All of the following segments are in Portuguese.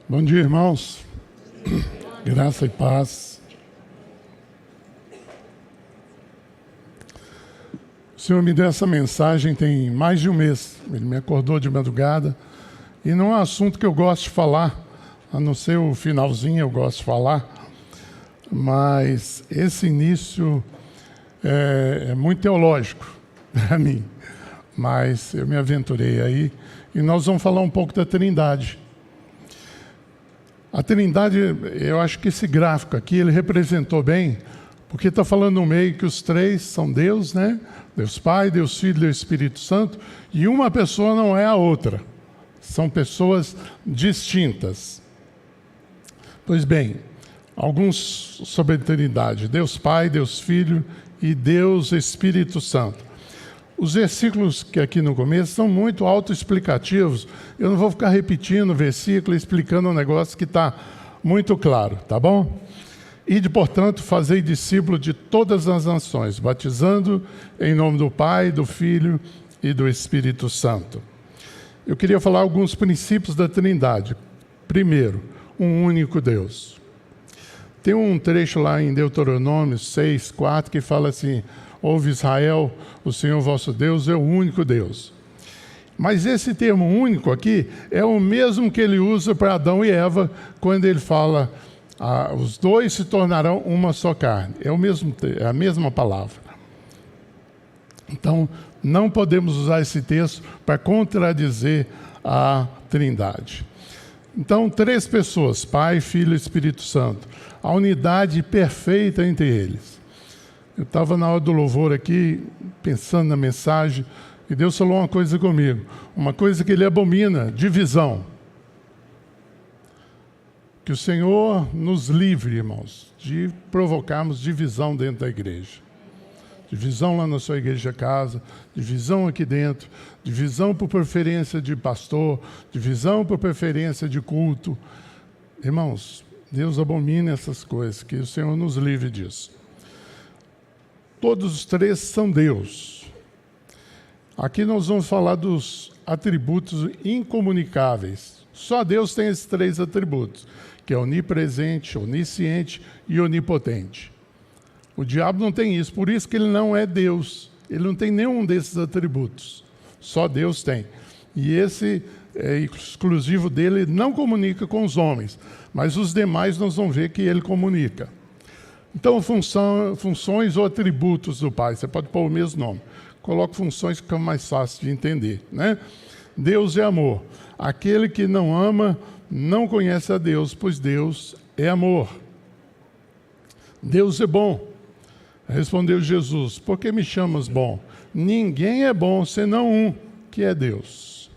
Bom dia, irmãos. Graça e paz. O Senhor me deu essa mensagem tem mais de um mês. Ele me acordou de madrugada. E não é um assunto que eu gosto de falar, a não ser o finalzinho eu gosto de falar. Mas esse início é muito teológico para mim. Mas eu me aventurei aí. E nós vamos falar um pouco da Trindade. A Trindade, eu acho que esse gráfico aqui, ele representou bem, porque está falando no meio que os três são Deus, né? Deus Pai, Deus Filho e Deus Espírito Santo, e uma pessoa não é a outra. São pessoas distintas. Pois bem, alguns sobre a Trindade, Deus Pai, Deus Filho e Deus Espírito Santo. Os versículos que aqui no começo são muito autoexplicativos. Eu não vou ficar repetindo o versículo, explicando um negócio que está muito claro, tá bom? Ide, portanto, fazei discípulo de todas as nações, batizando em nome do Pai, do Filho e do Espírito Santo. Eu queria falar alguns princípios da Trindade. Primeiro, um único Deus. Tem um trecho lá em Deuteronômio 6:4 que fala assim: ouve Israel, o Senhor vosso Deus é o único Deus. Mas esse termo único aqui é o mesmo que ele usa para Adão e Eva, quando ele fala, os dois se tornarão uma só carne. É a mesma palavra. Então, não podemos usar esse texto para contradizer a Trindade. Então, três pessoas, Pai, Filho e Espírito Santo. A unidade perfeita entre eles. Eu estava na hora do louvor aqui, pensando na mensagem, e Deus falou uma coisa comigo. Uma coisa que Ele abomina, divisão. Que o Senhor nos livre, irmãos, de provocarmos divisão dentro da igreja. Divisão lá na sua igreja casa, divisão aqui dentro, divisão por preferência de pastor, divisão por preferência de culto. Irmãos, Deus abomina essas coisas, que o Senhor nos livre disso. Todos os três são Deus. Aqui nós vamos falar dos atributos incomunicáveis. Só Deus tem esses três atributos, que é onipresente, onisciente e onipotente. O diabo não tem isso, por isso que ele não é Deus. Ele não tem nenhum desses atributos. Só Deus tem. E esse é exclusivo dele, ele não comunica com os homens, mas os demais nós vamos ver que ele comunica. Então, funções ou atributos do Pai, você pode pôr o mesmo nome. Coloque funções que ficam mais fácil de entender, né? Deus é amor. Aquele que não ama não conhece a Deus, pois Deus é amor. Deus é bom. Respondeu Jesus: por que me chamas bom? Ninguém é bom senão um, que é Deus.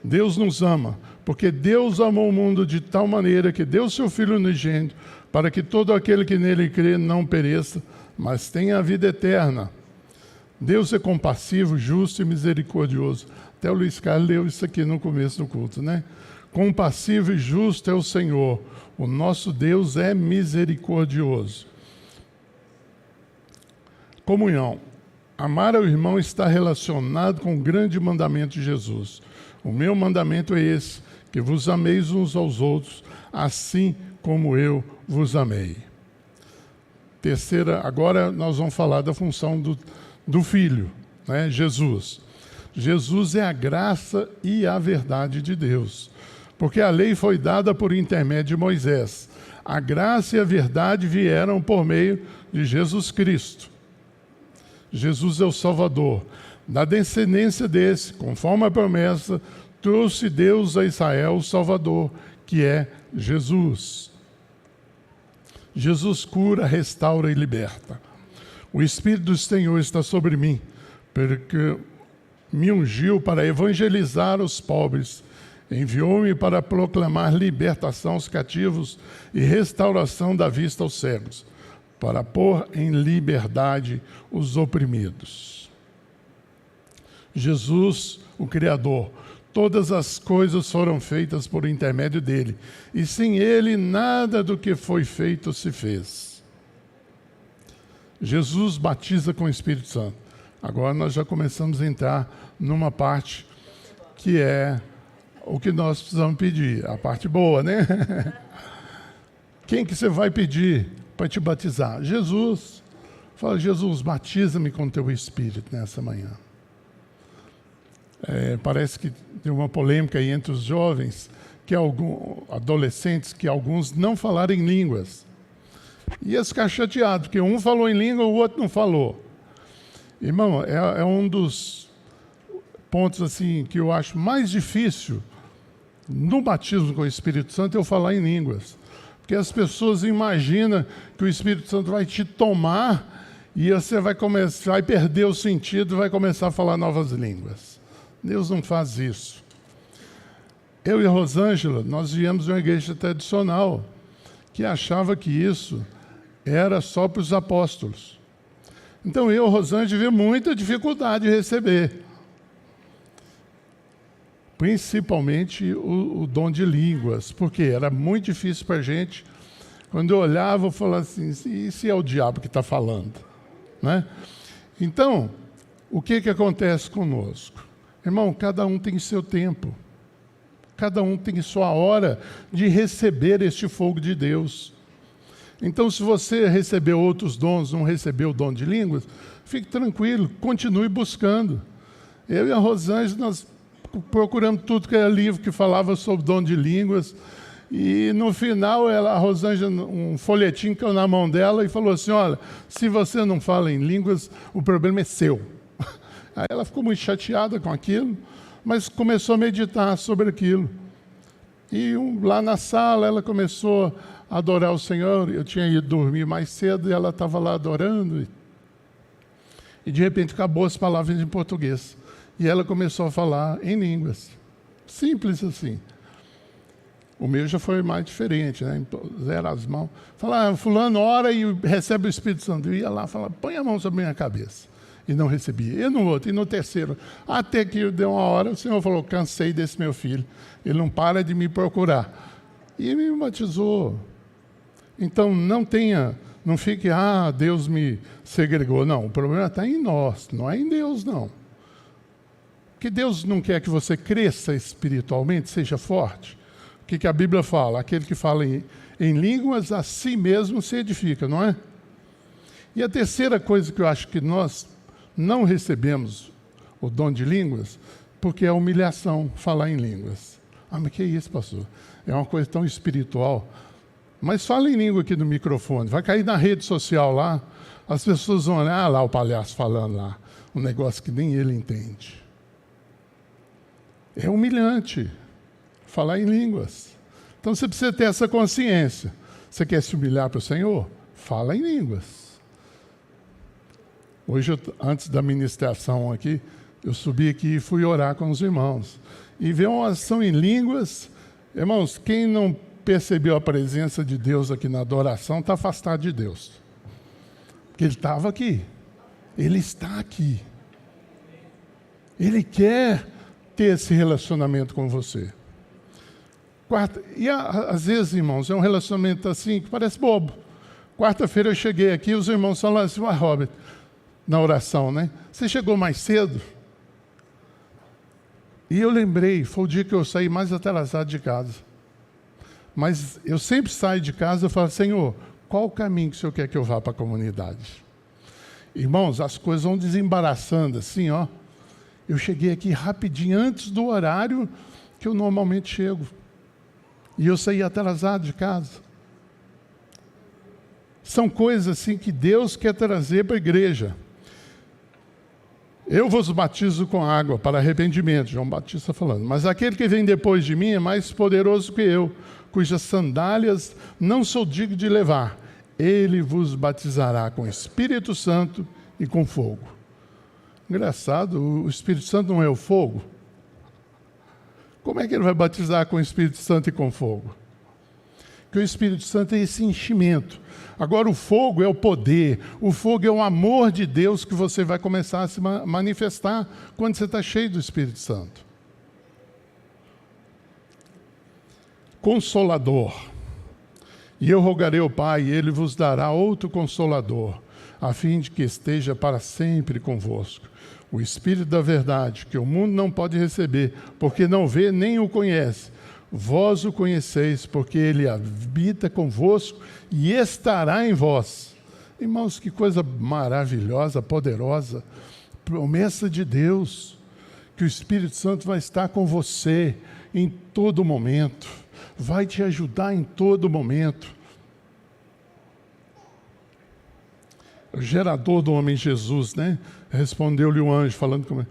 Deus nos ama, porque Deus amou o mundo de tal maneira que deu seu Filho unigênito, para que todo aquele que nele crê não pereça, mas tenha a vida eterna. Deus é compassivo, justo e misericordioso. Até o Luiz Carlos leu isso aqui no começo do culto, né? Compassivo e justo é o Senhor. O nosso Deus é misericordioso. Comunhão. Amar ao irmão está relacionado com o grande mandamento de Jesus. O meu mandamento é esse, que vos ameis uns aos outros, assim como eu vos amei. Terceira, agora nós vamos falar da função do Filho, né? Jesus. Jesus é a graça e a verdade de Deus, porque a lei foi dada por intermédio de Moisés. A graça e a verdade vieram por meio de Jesus Cristo. Jesus é o Salvador. Da descendência desse, conforme a promessa, trouxe Deus a Israel o Salvador, que é Jesus. Jesus cura, restaura e liberta. O Espírito do Senhor está sobre mim, porque me ungiu para evangelizar os pobres, enviou-me para proclamar libertação aos cativos e restauração da vista aos cegos, para pôr em liberdade os oprimidos. Jesus, o Criador, todas as coisas foram feitas por intermédio dele, e sem ele nada do que foi feito se fez. Jesus batiza com o Espírito Santo. Agora nós já começamos a entrar numa parte que é o que nós precisamos pedir, a parte boa, né? Quem que você vai pedir para te batizar? Jesus. Fala, Jesus, batiza-me com teu Espírito nessa manhã. Parece que tem uma polêmica aí entre os jovens, adolescentes, que alguns não falaram em línguas. E eles ficaram chateados, porque um falou em língua, o outro não falou. Irmão, é um dos pontos assim, que eu acho mais difícil no batismo com o Espírito Santo, eu falar em línguas. Porque as pessoas imaginam que o Espírito Santo vai te tomar e você vai perder o sentido e vai começar a falar novas línguas. Deus não faz isso. Eu e a Rosângela, nós viemos de uma igreja tradicional que achava que isso era só para os apóstolos. Então eu e a Rosângela tivemos muita dificuldade de receber. Principalmente o dom de línguas, porque era muito difícil para a gente. Quando eu olhava, eu falava assim, e se é o diabo que está falando? Né? Então, o que acontece conosco? Irmão, cada um tem seu tempo. Cada um tem sua hora de receber este fogo de Deus. Então, se você recebeu outros dons, não recebeu o dom de línguas, fique tranquilo, continue buscando. Eu e a Rosângela, nós procuramos tudo que era livro que falava sobre dom de línguas, e no final a Rosângela, um folhetinho caiu na mão dela e falou assim, olha, se você não fala em línguas, o problema é seu. Aí ela ficou muito chateada com aquilo, mas começou a meditar sobre aquilo. E lá na sala ela começou a adorar o Senhor. Eu tinha ido dormir mais cedo e ela estava lá adorando. E de repente acabou as palavras em português. E ela começou a falar em línguas. Simples assim. O meu já foi mais diferente, né? Zero as mãos. Falar, fulano ora e recebe o Espírito Santo. Eu ia lá e falava, põe a mão sobre a minha cabeça. E não recebia. E no outro, e no terceiro. Até que deu uma hora, o Senhor falou, cansei desse meu filho. Ele não para de me procurar. E me batizou. Então, não fique, Deus me segregou. Não, o problema está em nós, não é em Deus, não. Porque Deus não quer que você cresça espiritualmente, seja forte. O que a Bíblia fala? Aquele que fala em línguas, a si mesmo se edifica, não é? E a terceira coisa que eu acho que nós não recebemos o dom de línguas, porque é a humilhação falar em línguas. Mas que é isso, pastor? É uma coisa tão espiritual. Mas fala em língua aqui no microfone, vai cair na rede social lá, as pessoas vão olhar, lá o palhaço falando lá, um negócio que nem ele entende. É humilhante falar em línguas. Então você precisa ter essa consciência. Você quer se humilhar para o Senhor? Fala em línguas. Hoje, antes da ministração aqui, eu subi aqui e fui orar com os irmãos. E ver uma oração em línguas. Irmãos, quem não percebeu a presença de Deus aqui na adoração, está afastado de Deus. Porque Ele estava aqui. Ele está aqui. Ele quer ter esse relacionamento com você. E às vezes, irmãos, é um relacionamento assim que parece bobo. Quarta-feira eu cheguei aqui e os irmãos falaram assim, Robert, na oração, né? Você chegou mais cedo? E eu lembrei, foi o dia que eu saí mais atrasado de casa. Mas eu sempre saio de casa e falo, Senhor, qual o caminho que o Senhor quer que eu vá para a comunidade? Irmãos, as coisas vão desembaraçando assim, ó. Eu cheguei aqui rapidinho, antes do horário que eu normalmente chego. E eu saí atrasado de casa. São coisas assim que Deus quer trazer para a igreja. Eu vos batizo com água para arrependimento, João Batista falando. Mas aquele que vem depois de mim é mais poderoso que eu, cujas sandálias não sou digno de levar. Ele vos batizará com Espírito Santo e com fogo. Engraçado, o Espírito Santo não é o fogo? Como é que ele vai batizar com o Espírito Santo e com fogo? Porque o Espírito Santo é esse enchimento. Agora o fogo é o poder, o fogo é o amor de Deus que você vai começar a se manifestar quando você está cheio do Espírito Santo. Consolador. E eu rogarei ao Pai, e Ele vos dará outro Consolador, a fim de que esteja para sempre convosco. o Espírito da verdade, que o mundo não pode receber, porque não vê nem o conhece. Vós o conheceis, porque ele habita convosco e estará em vós. Irmãos, que coisa maravilhosa, poderosa, promessa de Deus, que o Espírito Santo vai estar com você em todo momento, vai te ajudar em todo momento. O gerador do homem Jesus, né? Respondeu-lhe o anjo, falando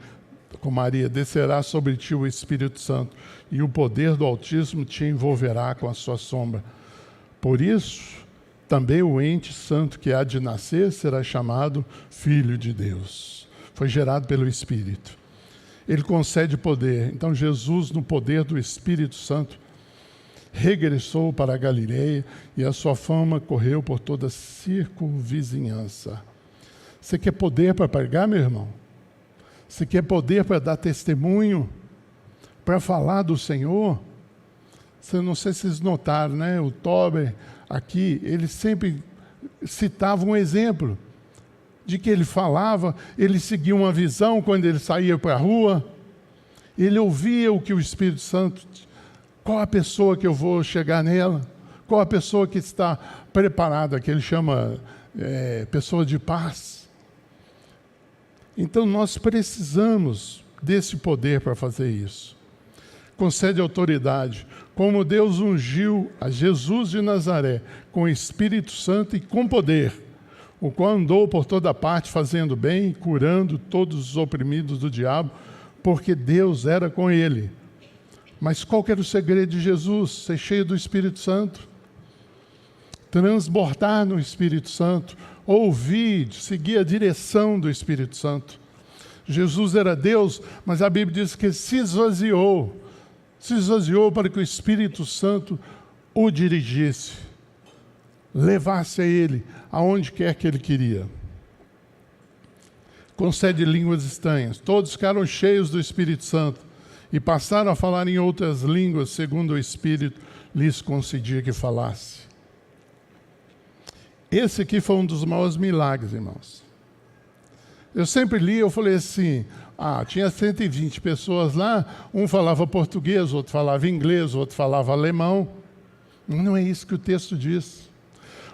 com Maria: descerá sobre ti o Espírito Santo, e o poder do Altíssimo te envolverá com a sua sombra. Por isso, também o ente santo que há de nascer será chamado Filho de Deus. Foi gerado pelo Espírito. Ele concede poder. Então Jesus, no poder do Espírito Santo, regressou para a Galileia e a sua fama correu por toda a circunvizinhança. Você quer poder para pregar, meu irmão? Você quer poder para dar testemunho? Para falar do Senhor? Não sei se vocês notaram, né? O Tober aqui, ele sempre citava um exemplo de que ele falava, ele seguia uma visão quando ele saía para a rua, ele ouvia o que o Espírito Santo... Qual a pessoa que eu vou chegar nela? Qual a pessoa que está preparada, que ele chama pessoa de paz? Então nós precisamos desse poder para fazer isso. Concede autoridade. Como Deus ungiu a Jesus de Nazaré com o Espírito Santo e com poder, o qual andou por toda parte fazendo bem e curando todos os oprimidos do diabo, porque Deus era com ele. Mas qual que era o segredo de Jesus? Ser cheio do Espírito Santo. Transbordar no Espírito Santo. Ouvir, seguir a direção do Espírito Santo. Jesus era Deus, mas a Bíblia diz que se esvaziou. Se esvaziou para que o Espírito Santo o dirigisse. Levasse a ele aonde quer que ele queria. Concede línguas estranhas. Todos ficaram cheios do Espírito Santo e passaram a falar em outras línguas, segundo o Espírito lhes concedia que falasse. Esse aqui foi um dos maiores milagres, irmãos. Eu sempre li, eu falei assim, tinha 120 pessoas lá, um falava português, outro falava inglês, outro falava alemão. Não é isso que o texto diz.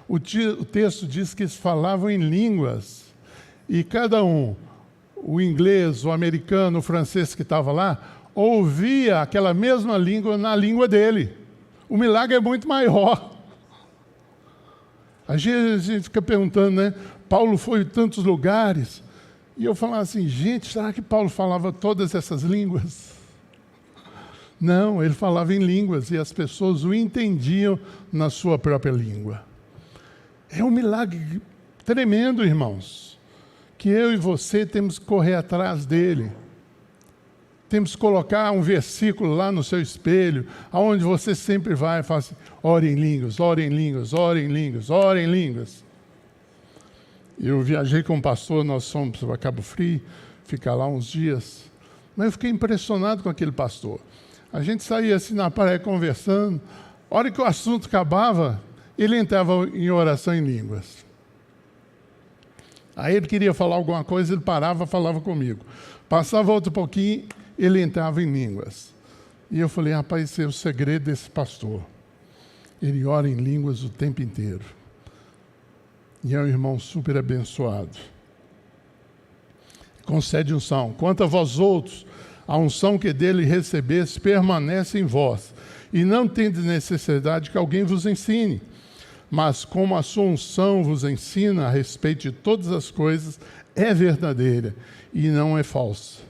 O texto diz que eles falavam em línguas, e cada um, o inglês, o americano, o francês que estava lá, ouvia aquela mesma língua na língua dele. O milagre é muito maior. A gente fica perguntando, né? Paulo foi em tantos lugares. E eu falava assim, gente, será que Paulo falava todas essas línguas? Não, ele falava em línguas e as pessoas o entendiam na sua própria língua. É um milagre tremendo, irmãos, que eu e você temos que correr atrás dele. Temos que colocar um versículo lá no seu espelho, aonde você sempre vai e fala assim, ore em línguas, ore em línguas, ore em línguas, ore em línguas. Eu viajei com um pastor, nós fomos para Cabo Frio, ficar lá uns dias, mas eu fiquei impressionado com aquele pastor. A gente saía assim na praia conversando, a hora que o assunto acabava, ele entrava em oração em línguas. Aí ele queria falar alguma coisa, ele parava, falava comigo. Passava outro pouquinho, ele entrava em línguas. E eu falei, rapaz, esse é o segredo desse pastor. Ele ora em línguas o tempo inteiro. E é um irmão super abençoado. Concede unção. Quanto a vós outros, a unção que dele recebeste permanece em vós. E não tendes necessidade que alguém vos ensine. Mas como a sua unção vos ensina a respeito de todas as coisas, é verdadeira e não é falsa.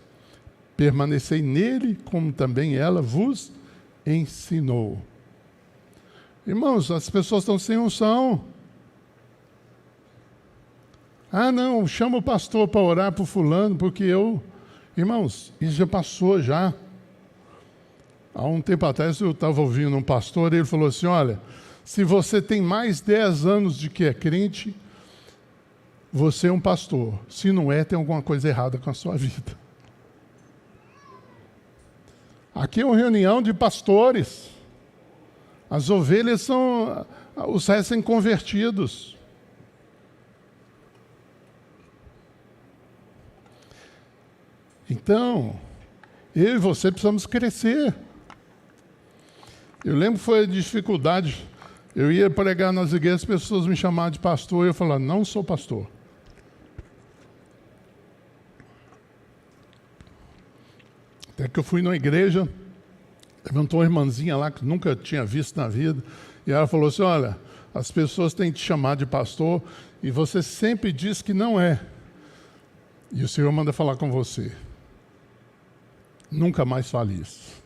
Permanecei nele, como também ela vos ensinou. Irmãos, as pessoas estão sem unção. Não, chama o pastor para orar para o fulano, porque eu... Irmãos, isso já passou já. Há um tempo atrás eu estava ouvindo um pastor, e ele falou assim, olha, se você tem mais 10 anos de que é crente, você é um pastor. Se não é, tem alguma coisa errada com a sua vida. Aqui é uma reunião de pastores. As ovelhas são os recém-convertidos. Então, eu e você precisamos crescer. Eu lembro que foi a dificuldade. Eu ia pregar nas igrejas, as pessoas me chamavam de pastor, e eu falava, não sou pastor. Até que eu fui na igreja, levantou uma irmãzinha lá que nunca tinha visto na vida, e ela falou assim, olha, as pessoas têm que te chamar de pastor, e você sempre diz que não é. E o Senhor manda falar com você. Nunca mais fale isso.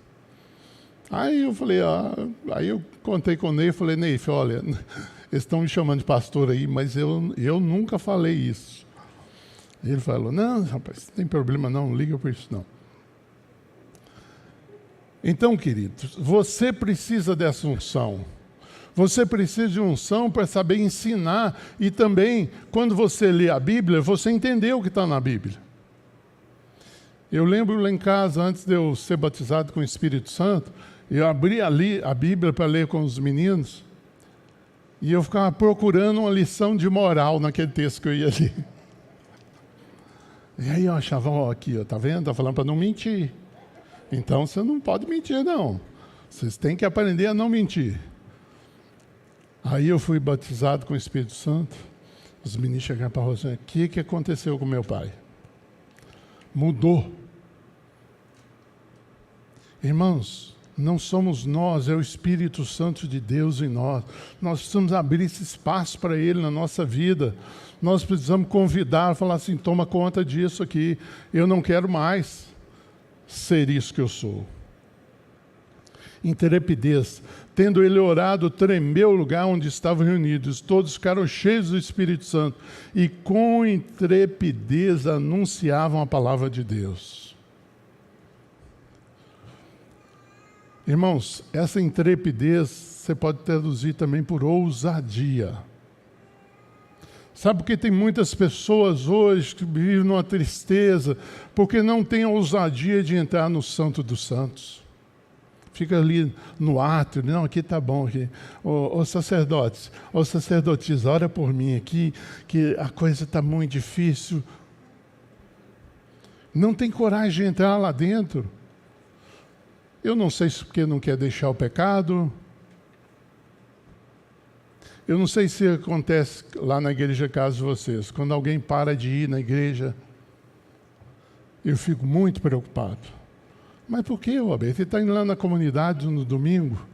Aí eu falei, aí eu contei com o Ney, falei, Ney, olha, eles estão me chamando de pastor aí, mas eu nunca falei isso. Ele falou, não, rapaz, não tem problema não liga por isso não. Então, queridos, você precisa dessa unção. Você precisa de unção para saber ensinar e também, quando você lê a Bíblia, você entender o que está na Bíblia. Eu lembro lá em casa, antes de eu ser batizado com o Espírito Santo, eu abri ali a Bíblia para ler com os meninos e eu ficava procurando uma lição de moral naquele texto que eu ia ler. E aí eu achava, aqui, tá vendo? Está falando para não mentir. Então você não pode mentir, não. Vocês têm que aprender a não mentir. Aí eu fui batizado com o Espírito Santo. Os meninos chegaram para a Rosângela, o que aconteceu com meu pai? Mudou. Irmãos, não somos nós, é o Espírito Santo de Deus em nós. Nós precisamos abrir esse espaço para Ele na nossa vida. Nós precisamos convidar, falar assim, toma conta disso aqui. Eu não quero mais ser isso que eu sou. Intrepidez. Tendo ele orado, tremeu o lugar onde estavam reunidos. Todos ficaram cheios do Espírito Santo e com intrepidez anunciavam a palavra de Deus. Irmãos, essa intrepidez você pode traduzir também por ousadia. Sabe por que tem muitas pessoas hoje que vivem numa tristeza? Porque não têm a ousadia de entrar no Santo dos Santos. Fica ali no átrio, não, aqui está bom. Ô sacerdotes, ô sacerdotisa, ora por mim aqui, que a coisa está muito difícil. Não tem coragem de entrar lá dentro. Eu não sei se porque não quer deixar o pecado. Eu não sei se acontece lá na igreja casa de vocês. Quando alguém para de ir na igreja, eu fico muito preocupado. Mas por que, Roberto? Ele está indo lá na comunidade no domingo.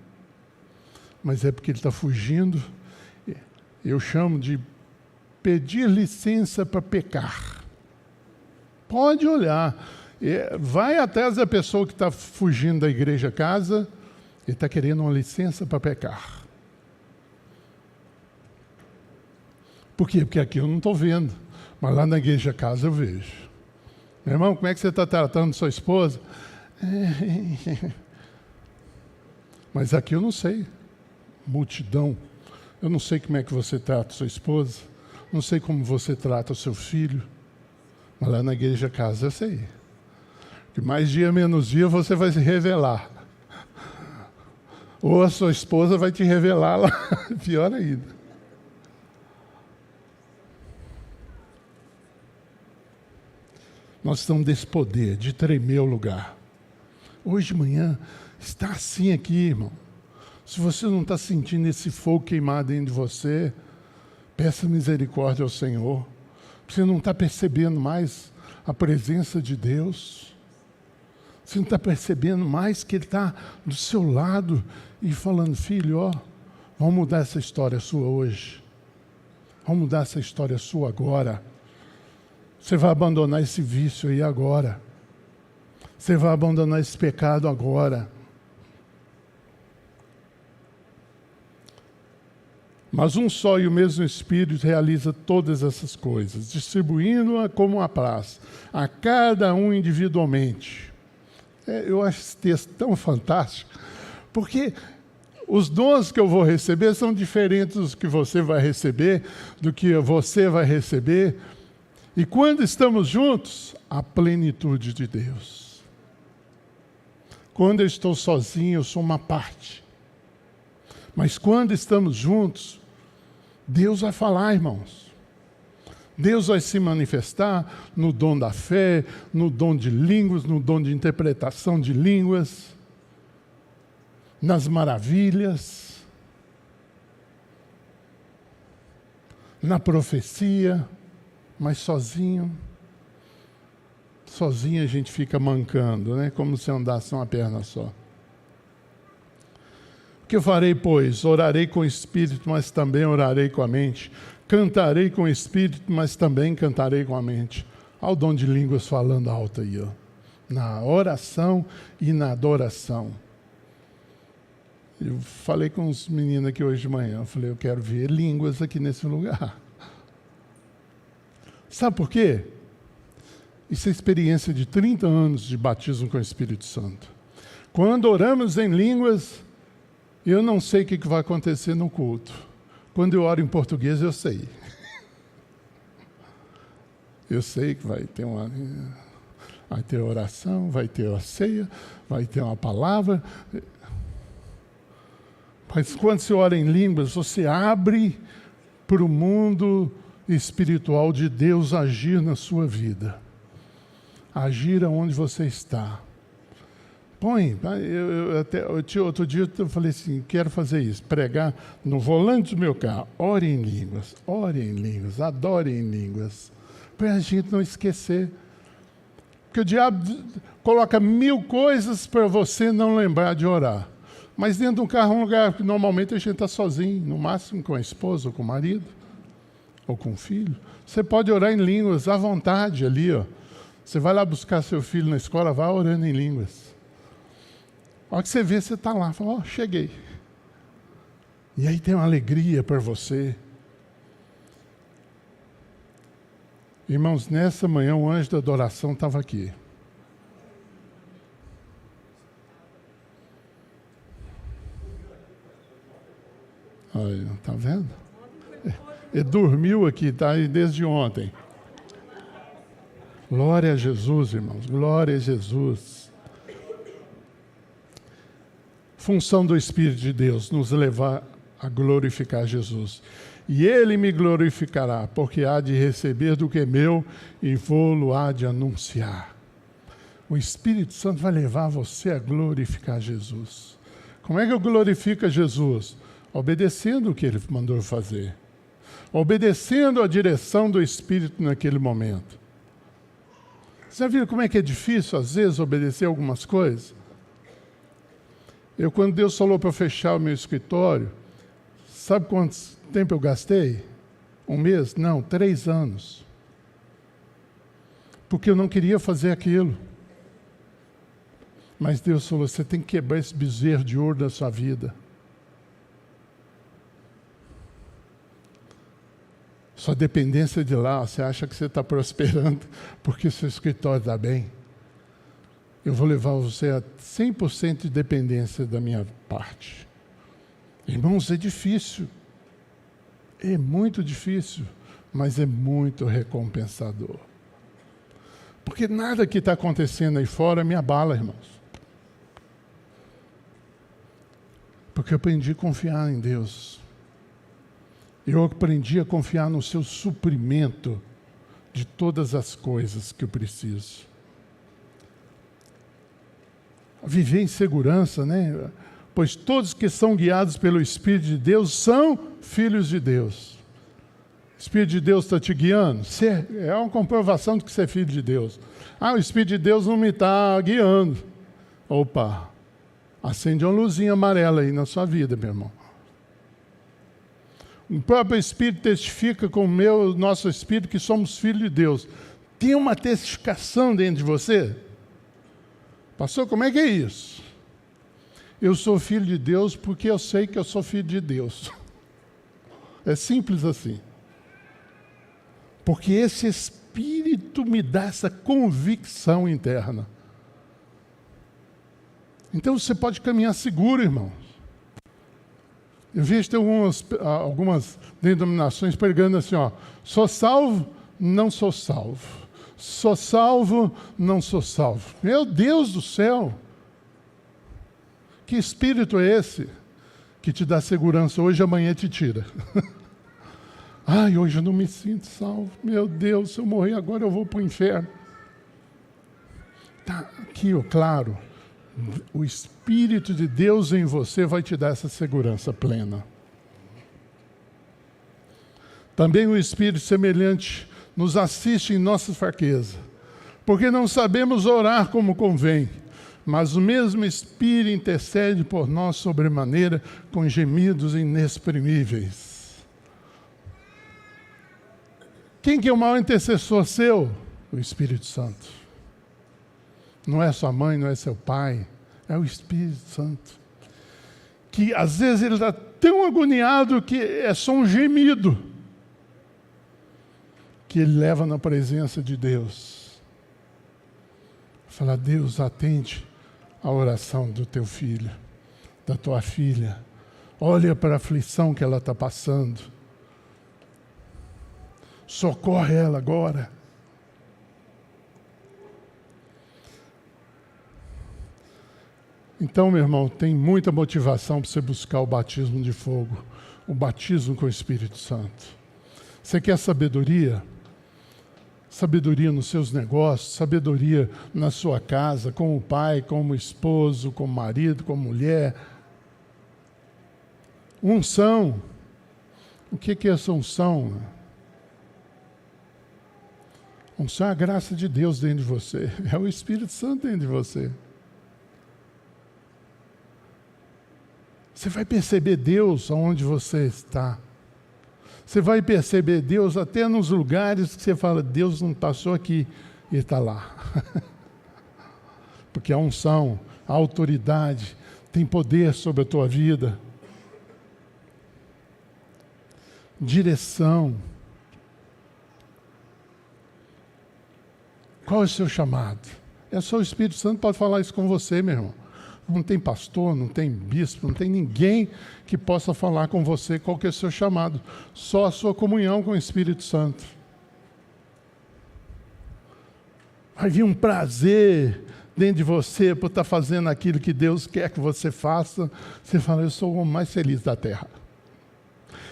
Mas é porque ele está fugindo. Eu chamo de pedir licença para pecar. Pode olhar. Vai atrás da pessoa que está fugindo da igreja casa. Ele está querendo uma licença para pecar. Por quê? Porque aqui eu não estou vendo. Mas lá na igreja casa eu vejo. Meu irmão, como é que você está tratando sua esposa? Mas aqui eu não sei. Multidão. Eu não sei como é que você trata sua esposa. Não sei como você trata o seu filho. Mas lá na igreja casa eu sei. Que mais dia menos dia você vai se revelar. Ou a sua esposa vai te revelar lá. Pior ainda. Nós estamos desse poder de tremer o lugar. Hoje de manhã está assim aqui, irmão. Se você não está sentindo esse fogo queimado dentro de você, peça misericórdia ao Senhor. Você não está percebendo mais a presença de Deus. Você não está percebendo mais que Ele está do seu lado e falando, filho, vamos mudar essa história sua hoje. Vamos mudar essa história sua agora. Você vai abandonar esse vício aí agora. Você vai abandonar esse pecado agora. Mas um só e o mesmo Espírito realiza todas essas coisas, distribuindo-a como apraz, a cada um individualmente. Eu acho esse texto tão fantástico, porque os dons que eu vou receber são diferentes dos que você vai receber, do que você vai receber. E quando estamos juntos, a plenitude de Deus. Quando eu estou sozinho, eu sou uma parte. Mas quando estamos juntos, Deus vai falar, irmãos. Deus vai se manifestar no dom da fé, no dom de línguas, no dom de interpretação de línguas, nas maravilhas, na profecia, mas sozinho a gente fica mancando, né? Como se andasse uma perna só. O que eu farei, pois? Orarei com o Espírito, mas também orarei com a mente. Cantarei com o Espírito, mas também cantarei com a mente. Olha o dom de línguas falando alto aí, ó. Na oração e na adoração. Eu falei com os meninos aqui hoje de manhã, eu falei, eu quero ver línguas aqui nesse lugar. Sabe por quê? Isso é experiência de 30 anos de batismo com o Espírito Santo. Quando oramos em línguas, eu não sei o que vai acontecer no culto. Quando eu oro em português, eu sei. Eu sei que vai ter oração, vai ter a ceia, vai ter uma palavra. Mas quando você ora em línguas, você abre para o mundo espiritual de Deus agir na sua vida. Agir aonde você está. Outro dia eu falei assim, quero fazer isso, pregar no volante do meu carro, ore em línguas, adore em línguas, para a gente não esquecer. Porque o diabo coloca 1000 coisas para você não lembrar de orar. Mas dentro de um carro é um lugar que normalmente a gente está sozinho, no máximo com a esposa ou com o marido, ou com o filho. Você pode orar em línguas à vontade ali, ó. Você vai lá buscar seu filho na escola, vai orando em línguas. A hora que você vê, você está lá, fala, ó, cheguei. E aí tem uma alegria para você. Irmãos, nessa manhã o anjo da adoração estava aqui. Olha, tá vendo? Ele dormiu aqui, tá? Desde ontem. Glória a Jesus, irmãos, glória a Jesus. Função do Espírito de Deus, nos levar a glorificar Jesus. E Ele me glorificará, porque há de receber do que é meu e vou-lo há de anunciar. O Espírito Santo vai levar você a glorificar Jesus. Como é que eu glorifico a Jesus? Obedecendo o que Ele mandou fazer. Obedecendo a direção do Espírito naquele momento. Você já viu como é que é difícil, às vezes, obedecer algumas coisas? Quando Deus falou para fechar o meu escritório, sabe quanto tempo eu gastei? 1 mês? Não, 3 anos. Porque eu não queria fazer aquilo. Mas Deus falou, você tem que quebrar esse bezerro de ouro da sua vida. Sua dependência de lá, você acha que você está prosperando porque seu escritório está bem. Eu vou levar você a 100% de dependência da minha parte. Irmãos, é difícil. É muito difícil, mas é muito recompensador. Porque nada que está acontecendo aí fora me abala, irmãos. Porque eu aprendi a confiar em Deus. Eu aprendi a confiar no seu suprimento de todas as coisas que eu preciso. Viver em segurança, né? Pois todos que são guiados pelo Espírito de Deus são filhos de Deus. O Espírito de Deus está te guiando? É uma comprovação de que você é filho de Deus. O Espírito de Deus não me está guiando. Opa, acende uma luzinha amarela aí na sua vida, meu irmão. O próprio Espírito testifica com o nosso Espírito que somos filhos de Deus. Tem uma testificação dentro de você? Pastor, como é que é isso? Eu sou filho de Deus porque eu sei que eu sou filho de Deus. É simples assim. Porque esse Espírito me dá essa convicção interna. Então você pode caminhar seguro, irmãos. Eu vejo tem algumas denominações pregando assim, ó, sou salvo, não sou salvo. Sou salvo, não sou salvo. Meu Deus do céu! Que espírito é esse que te dá segurança hoje e amanhã te tira? Ai, hoje eu não me sinto salvo. Meu Deus, se eu morrer agora eu vou para o inferno. Tá aqui, ó, claro. O Espírito de Deus em você vai te dar essa segurança plena. Também o Espírito semelhante nos assiste em nossa fraqueza, porque não sabemos orar como convém, mas o mesmo Espírito intercede por nós sobremaneira com gemidos inexprimíveis. Quem que é o maior intercessor seu? O Espírito Santo. Não é sua mãe, não é seu pai, é o Espírito Santo. Que às vezes ele está tão agoniado que é só um gemido que ele leva na presença de Deus. Fala: Deus, atende a oração do teu filho, da tua filha. Olha para a aflição que ela está passando. Socorre ela agora. Então, meu irmão, tem muita motivação para você buscar o batismo de fogo, o batismo com o Espírito Santo. Você quer sabedoria? Sabedoria nos seus negócios, sabedoria na sua casa, como pai, como esposo, como marido, como mulher. Unção. O que é essa unção? Unção é a graça de Deus dentro de você. É o Espírito Santo dentro de você. Você vai perceber Deus onde você está. Você vai perceber Deus até nos lugares que você fala: Deus não passou aqui, e está lá. Porque a unção, a autoridade, tem poder sobre a tua vida. Direção. Qual é o seu chamado? É só o Espírito Santo pode falar isso com você, meu irmão. Não tem pastor, não tem bispo, não tem ninguém que possa falar com você qual que é o seu chamado. Só a sua comunhão com o Espírito Santo. Vai vir um prazer dentro de você por estar fazendo aquilo que Deus quer que você faça. Você fala: eu sou o homem mais feliz da terra.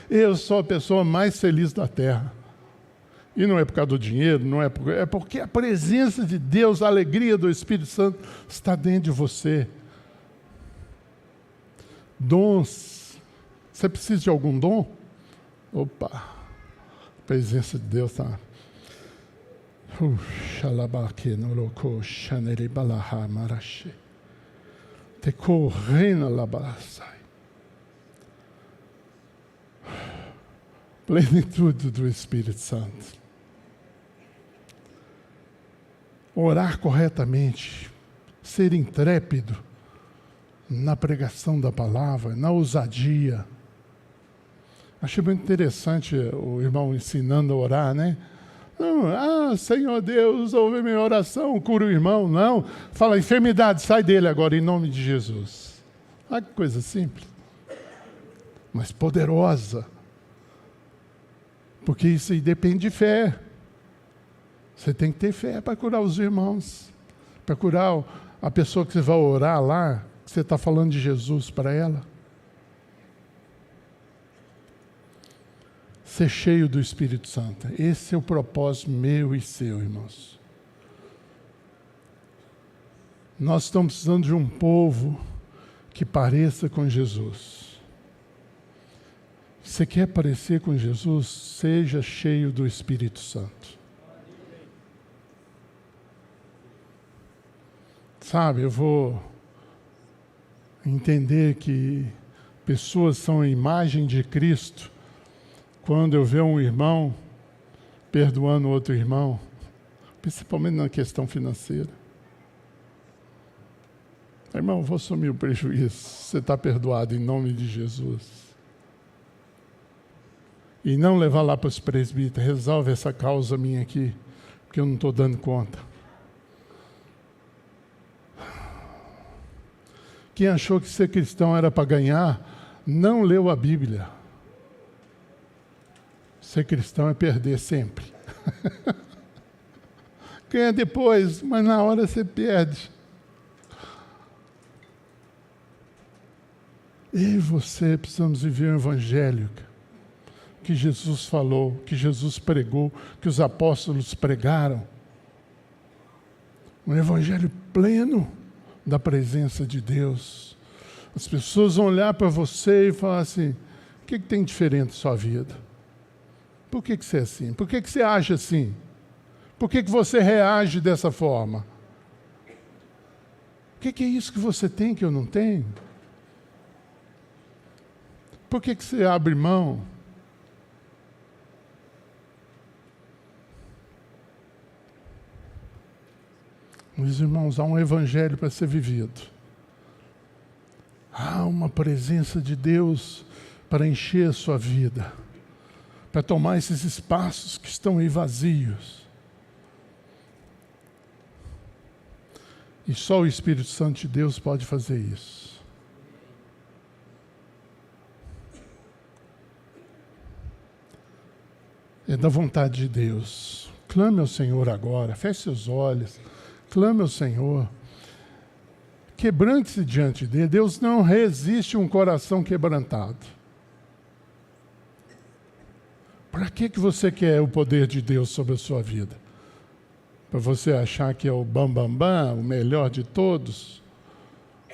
Eu sou a pessoa mais feliz da terra. E não é por causa do dinheiro, não é porque a presença de Deus, a alegria do Espírito Santo está dentro de você. Dons. Você precisa de algum dom? Opa! A presença de Deus está. Plenitude do Espírito Santo. Orar corretamente, ser intrépido na pregação da palavra, na ousadia. Achei muito interessante o irmão ensinando a orar, né? Não, Senhor Deus, ouve minha oração, cura o irmão. Não, fala: enfermidade, sai dele agora em nome de Jesus. Que coisa simples, mas poderosa. Porque isso aí depende de fé. Você tem que ter fé para curar os irmãos, para curar a pessoa que você vai orar lá, que você está falando de Jesus para ela. Ser cheio do Espírito Santo. Esse é o propósito meu e seu, irmãos. Nós estamos precisando de um povo que pareça com Jesus. Você quer parecer com Jesus? Seja cheio do Espírito Santo. Sabe, eu vou entender que pessoas são a imagem de Cristo quando eu ver um irmão perdoando outro irmão, principalmente na questão financeira. Irmão, vou assumir o prejuízo. Você está perdoado em nome de Jesus. E não levar lá para os presbíteros: resolve essa causa minha aqui, porque eu não estou dando conta. Quem achou que ser cristão era para ganhar, não leu a Bíblia. Ser cristão é perder sempre. Ganha depois, mas na hora você perde. Eu e você precisamos viver o Evangelho que Jesus falou, que Jesus pregou, que os apóstolos pregaram. Um evangelho pleno da presença de Deus. As pessoas vão olhar para você e falar assim: o que tem diferente na sua vida? Por que você é assim? Por que você age assim? Por que você reage dessa forma? O que é isso que você tem que eu não tenho? Por que você abre mão? Meus irmãos, há um evangelho para ser vivido. Há uma presença de Deus para encher a sua vida, para tomar esses espaços que estão aí vazios. E só o Espírito Santo de Deus pode fazer isso. É da vontade de Deus. Clame ao Senhor agora, feche seus olhos, clame ao Senhor. Quebrante-se diante dele. Deus não resiste um coração quebrantado. Para que você quer o poder de Deus sobre a sua vida? Para você achar que é o bambambam, o melhor de todos?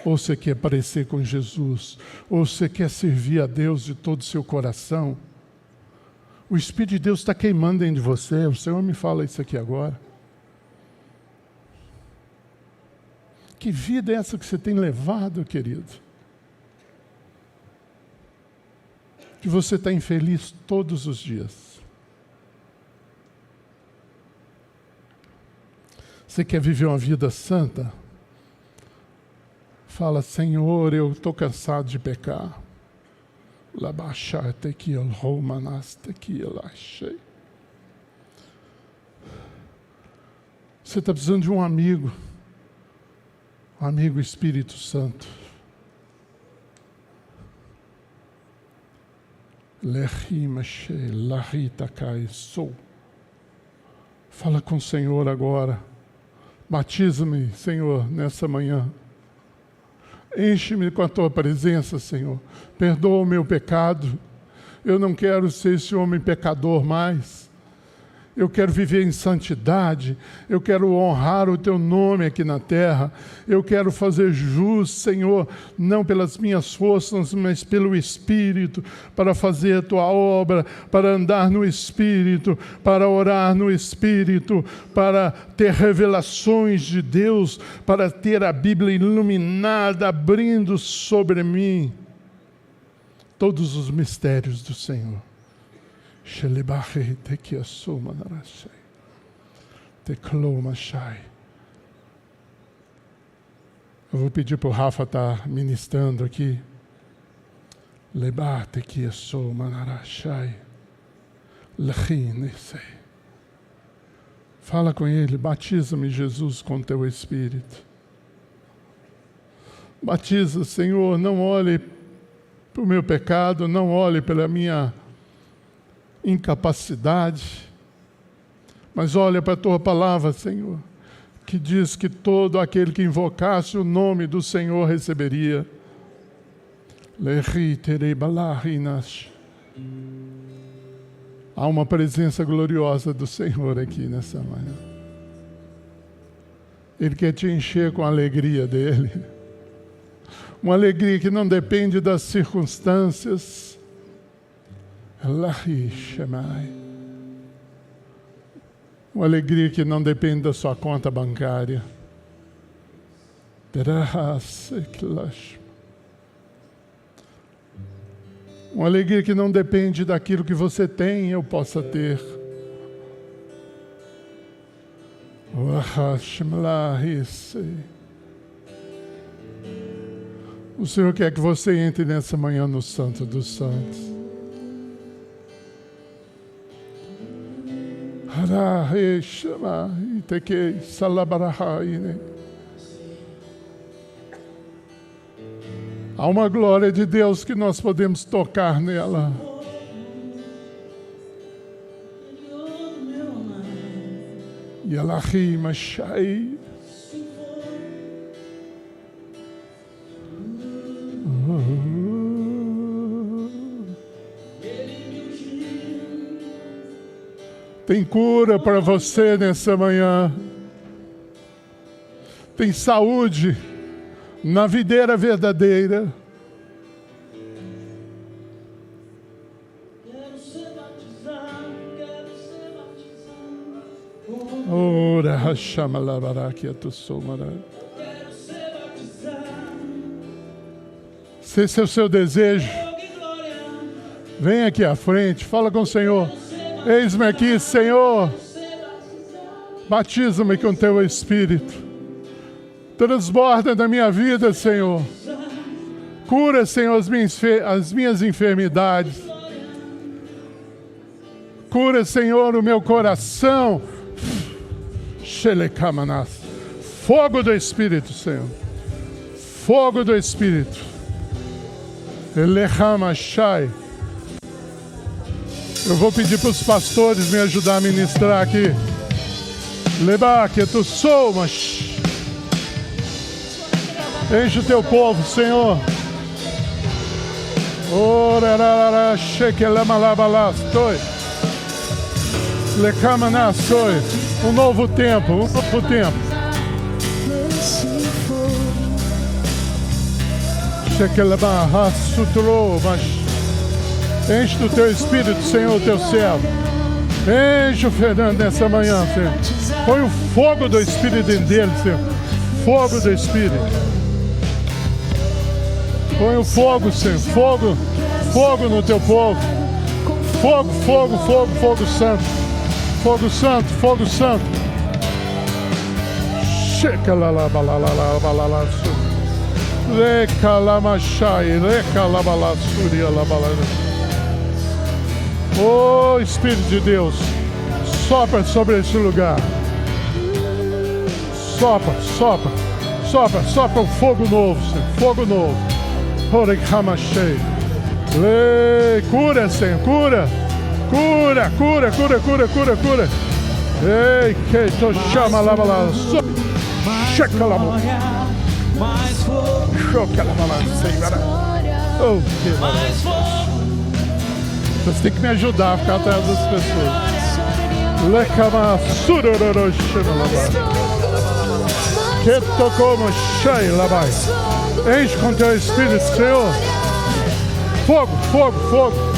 Ou você quer parecer com Jesus? Ou você quer servir a Deus de todo o seu coração? O Espírito de Deus está queimando dentro de você. O Senhor me fala isso aqui agora. Que vida é essa que você tem levado, querido? Que você está infeliz todos os dias. Você quer viver uma vida santa? Fala: Senhor, eu estou cansado de pecar. Você está precisando de um amigo Espírito Santo. Fala com o Senhor agora. Batiza-me, Senhor, nessa manhã. Enche-me com a tua presença, Senhor. Perdoa o meu pecado. Eu não quero ser esse homem pecador mais. Eu quero viver em santidade. Eu quero honrar o teu nome aqui na terra. Eu quero fazer jus, Senhor, não pelas minhas forças, mas pelo Espírito, para fazer a tua obra, para andar no Espírito, para orar no Espírito, para ter revelações de Deus, para ter a Bíblia iluminada, abrindo sobre mim todos os mistérios do Senhor. Eu vou pedir para o Rafa estar ministrando aqui. Fala com ele: batiza-me, Jesus, com teu Espírito. Batiza, Senhor, não olhe para o meu pecado, não olhe pela minha incapacidade, mas olha para a tua palavra, Senhor, que diz que todo aquele que invocasse o nome do Senhor receberia. Há uma presença gloriosa do Senhor aqui nessa manhã. Ele quer te encher com a alegria dele, uma alegria que não depende das circunstâncias. Uma alegria que não depende da sua conta bancária. Uma alegria que não depende daquilo que você tem, eu possa ter. O Senhor quer que você entre nessa manhã no Santo dos Santos. Há uma glória de Deus que nós podemos tocar nela. E ela rima, Shai. Tem cura para você nessa manhã. Tem saúde na videira verdadeira. Ora, rachama labaraquia tu somara. Se esse é o seu desejo, vem aqui à frente, fala com o Senhor. Eis-me aqui, Senhor. Batiza-me com teu Espírito. Transborda na minha vida, Senhor. Cura, Senhor, as minhas enfermidades. Cura, Senhor, o meu coração. Fogo do Espírito, Senhor. Fogo do Espírito. Elehamashai. Eu vou pedir para os pastores me ajudar a ministrar aqui. Leba que tu somas. Enche o teu povo, Senhor. Ora, shekelamalalastoi. Lecamanastoi. Um novo tempo, um novo tempo. Enche do teu Espírito, Senhor, teu servo. Enche o Fernando nessa manhã, Senhor. Põe o fogo do Espírito dentro dele, Senhor. Fogo do Espírito. Põe o fogo, Senhor. Fogo, fogo no teu povo. Fogo, fogo, fogo, fogo santo. Fogo santo, fogo santo. Checa lá, lá, lá, lá, lá, lá, lá. Recalamachai, recalabalassúria, labalada. Oh, Espírito de Deus, sopra sobre esse lugar. Sopra, sopra, sopra, sopra o fogo novo, Senhor. Fogo novo. Orechamachei. Cura, Senhor, cura. Cura, cura, cura, cura, cura, cura. Ei, que tu chama lá, lá. Checa lá, mais fogo, oh, que vocês têm que me ajudar a ficar atrás das pessoas. Que tocou no chai, labai. Enche com teu Espírito, Senhor. Fogo, fogo, fogo.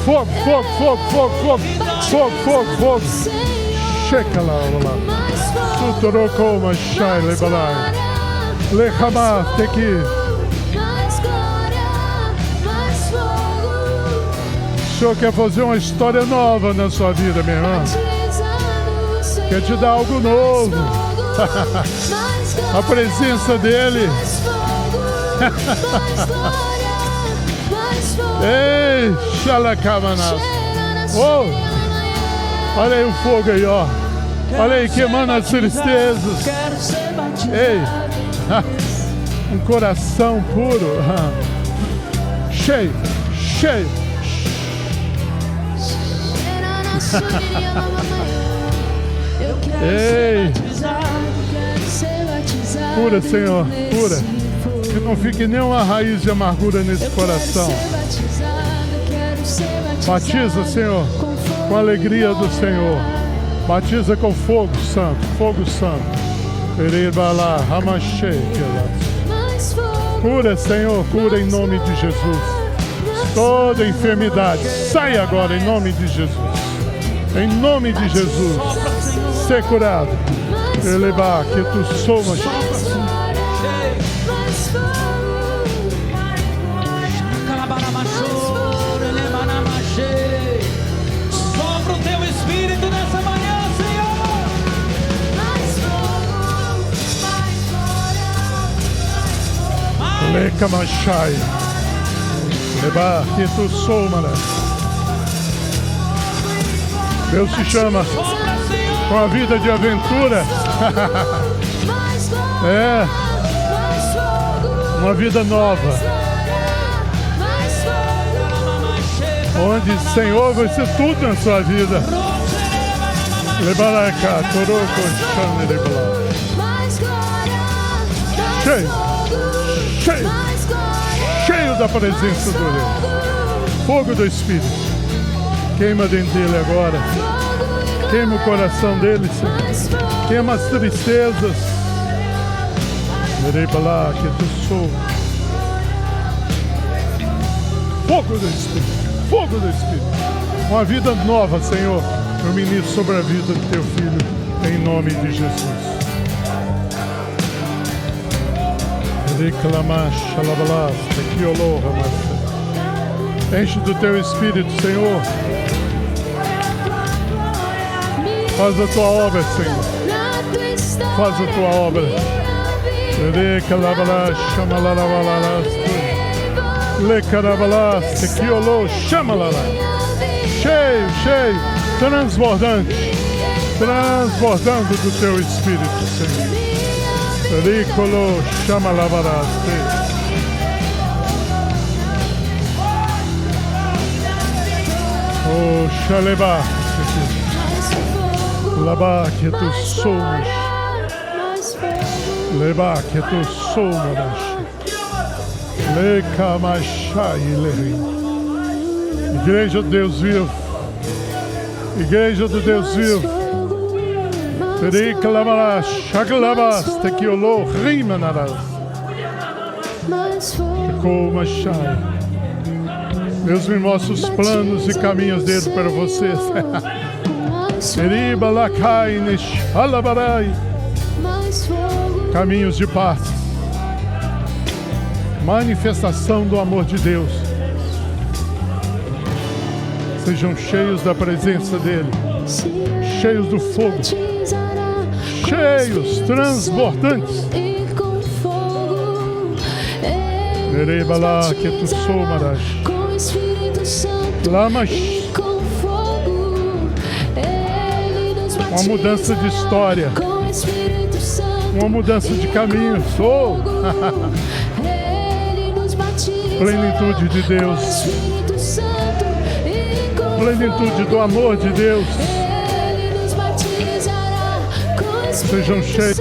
Fogo, fogo, fogo, fogo, fogo. Fogo, fogo, fogo. Checa lá, lá. Sutorocou no chai, labai. Lechama, tem que. O Senhor quer fazer uma história nova na sua vida, minha irmã. Quer te dar algo novo. A presença dele. Ei, xalacamanas. Oh, olha aí o fogo aí, ó. Olha aí, queimando as tristezas. Ei. Um coração puro, cheio, cheio. Ei, cura, Senhor, cura. Que não fique nenhuma raiz de amargura nesse coração. Batiza, Senhor, com a alegria do Senhor. Batiza com fogo santo, fogo santo. Cura, Senhor, cura em nome de Jesus. Toda enfermidade, sai agora em nome de Jesus. Em nome de Jesus, ser curado. Elevar que tu somas. Sopra o teu Espírito nessa manhã, Senhor. Lecamachai. Leba que tu somara. Deus te chama com a vida de aventura. É uma vida nova, onde o Senhor vai ser tudo na sua vida. Lebaracá, toroco, chame, lebalá. Cheio, cheio, cheio da presença do Deus. Fogo do Espírito. Queima dentro dele agora. Queima o coração deles, Senhor. Queima as tristezas. Lá que tu sou. Fogo do Espírito. Fogo do Espírito. Uma vida nova, Senhor. Eu ministro sobre a vida do teu filho. Em nome de Jesus. Enche do teu Espírito, Senhor. Faz a tua obra, Senhor. Faz a tua obra. Cheio, cheio, transbordante. Transbordando do teu Espírito, Senhor. Rícolo, chama lavaraste. Oh, xaleba. Labá que tu somos. Leba que tu somos. Leca machai lehi. Igreja do Deus vivo. Igreja do Deus vivo. Deus me mostra os planos e caminhos dele para vocês. Caminhos de paz. Manifestação do amor de Deus. Sejam cheios da presença dele. Cheios do fogo. Cheios, transbordantes. Nereba lá que tu somaras. Lamas. Uma mudança de história. Uma mudança de caminhos. Oh. Plenitude de Deus. Plenitude do amor de Deus. Sejam cheios,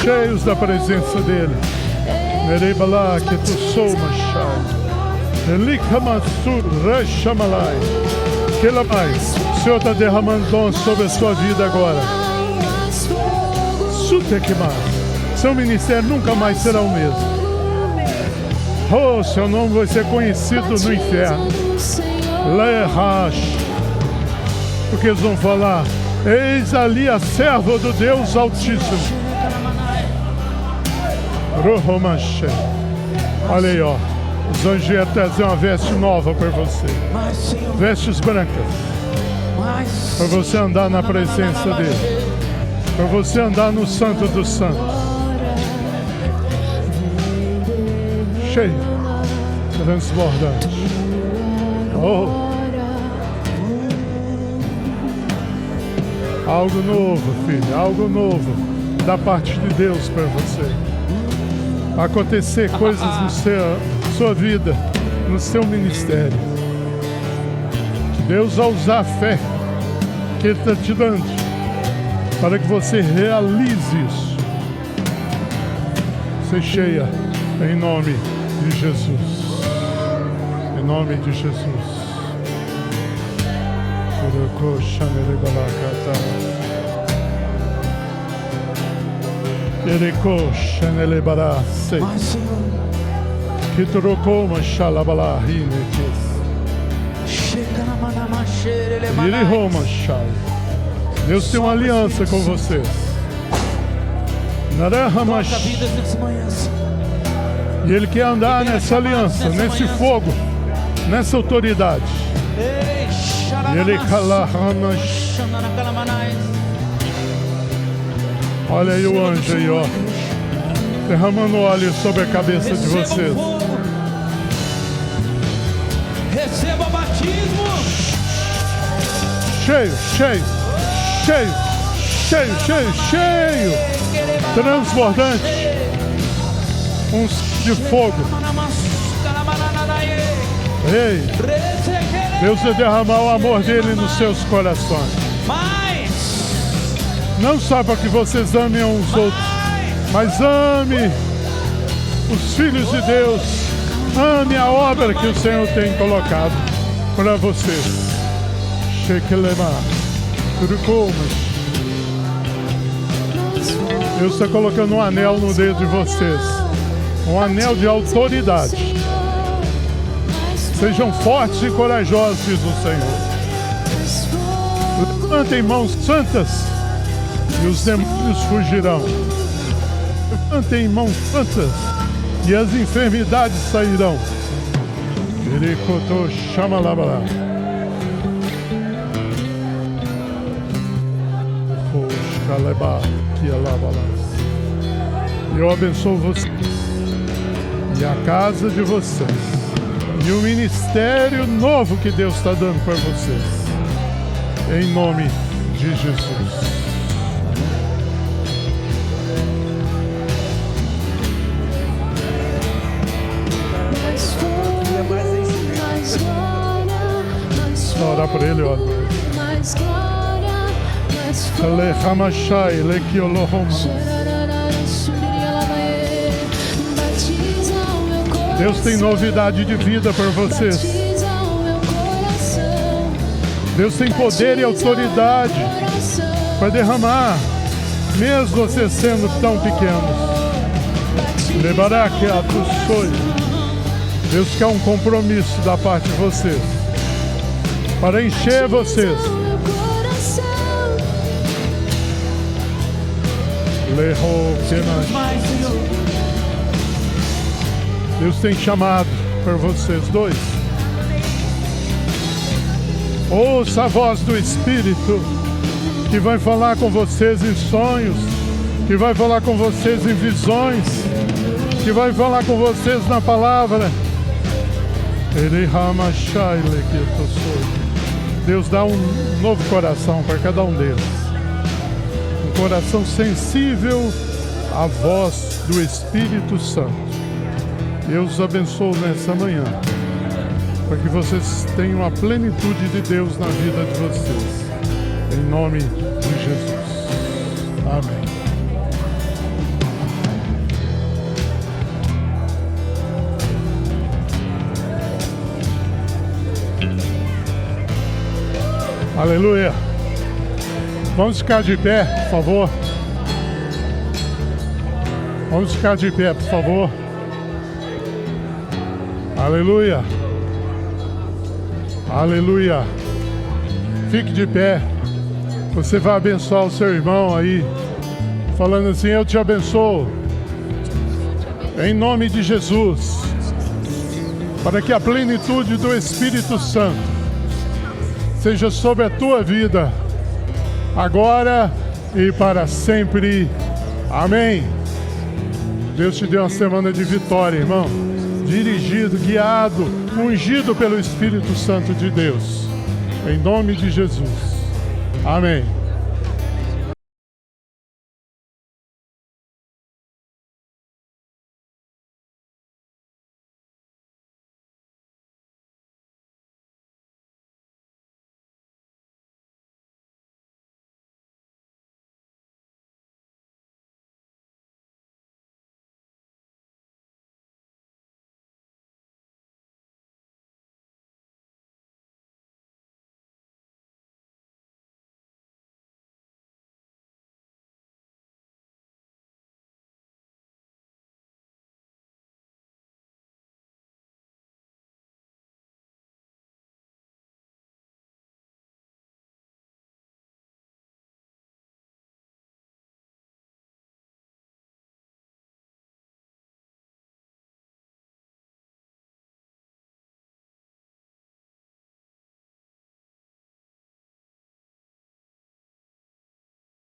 cheios da presença dele. Nereba lá que tu somas, Elikamassur Reshamalai. Que lá mais? O Senhor está derramando dons sobre a sua vida agora. Sutekma. Seu ministério nunca mais será o mesmo. Oh, seu nome vai ser conhecido no inferno. Lehash. Porque eles vão falar: eis ali a serva do Deus Altíssimo. Rohomashe. Olha aí, ó. Os anjos iam trazer uma veste nova para você. Vestes brancas. Para você andar na presença dele. Para você andar no Santo dos Santos. Cheio. Transbordante. Oh. Algo novo, filho. Algo novo da parte de Deus para você. Acontecer coisas no sua vida, no seu ministério. Que Deus vai usar a fé que Ele está te dando para que você realize isso. Ser cheia em nome de Jesus. Em nome de Jesus. Que trocou uma xalabala Deus tem uma aliança com você. E Ele quer andar nessa aliança, nesse fogo, nessa autoridade. E Ele olha aí o anjo aí, ó, derramando óleo sobre a cabeça de vocês. Receba batismo. Cheio, cheio, cheio, cheio, cheio, cheio, transbordante, de fogo. Ei, Deus vai derramar o amor dele nos seus corações. Não só para que vocês amem uns outros, mas ame os filhos de Deus. Ame a obra que o Senhor tem colocado para vocês. Shekelema. Deus está colocando um anel no dedo de vocês. Um anel de autoridade. Sejam fortes e corajosos, diz o Senhor. Levantem mãos santas e os demônios fugirão. Levantem mãos santas e as enfermidades sairão. Erikoto Shamalabala. Eu abençoo vocês e a casa de vocês e o ministério novo que Deus está dando para vocês, em nome de Jesus. Ora por ele, olha. Deus tem novidade de vida para vocês. Deus tem poder e autoridade para derramar, mesmo vocês sendo tão pequenos. Deus quer um compromisso da parte de vocês para encher vocês. Deus tem chamado para vocês dois. Ouça a voz do Espírito que vai falar com vocês em sonhos, que vai falar com vocês em visões, que vai falar com vocês na palavra. Deus dá um novo coração para cada um deles. Um coração sensível à voz do Espírito Santo. Deus os abençoe nessa manhã, para que vocês tenham a plenitude de Deus na vida de vocês. Em nome de Jesus. Amém. Aleluia. Vamos ficar de pé, por favor. Vamos ficar de pé, por favor. Aleluia. Aleluia. Fique de pé. Você vai abençoar o seu irmão aí, falando assim: eu te abençoo em nome de Jesus, para que a plenitude do Espírito Santo seja sobre a tua vida, agora e para sempre. Amém. Deus te deu uma semana de vitória, irmão. Dirigido, guiado, ungido pelo Espírito Santo de Deus. Em nome de Jesus. Amém.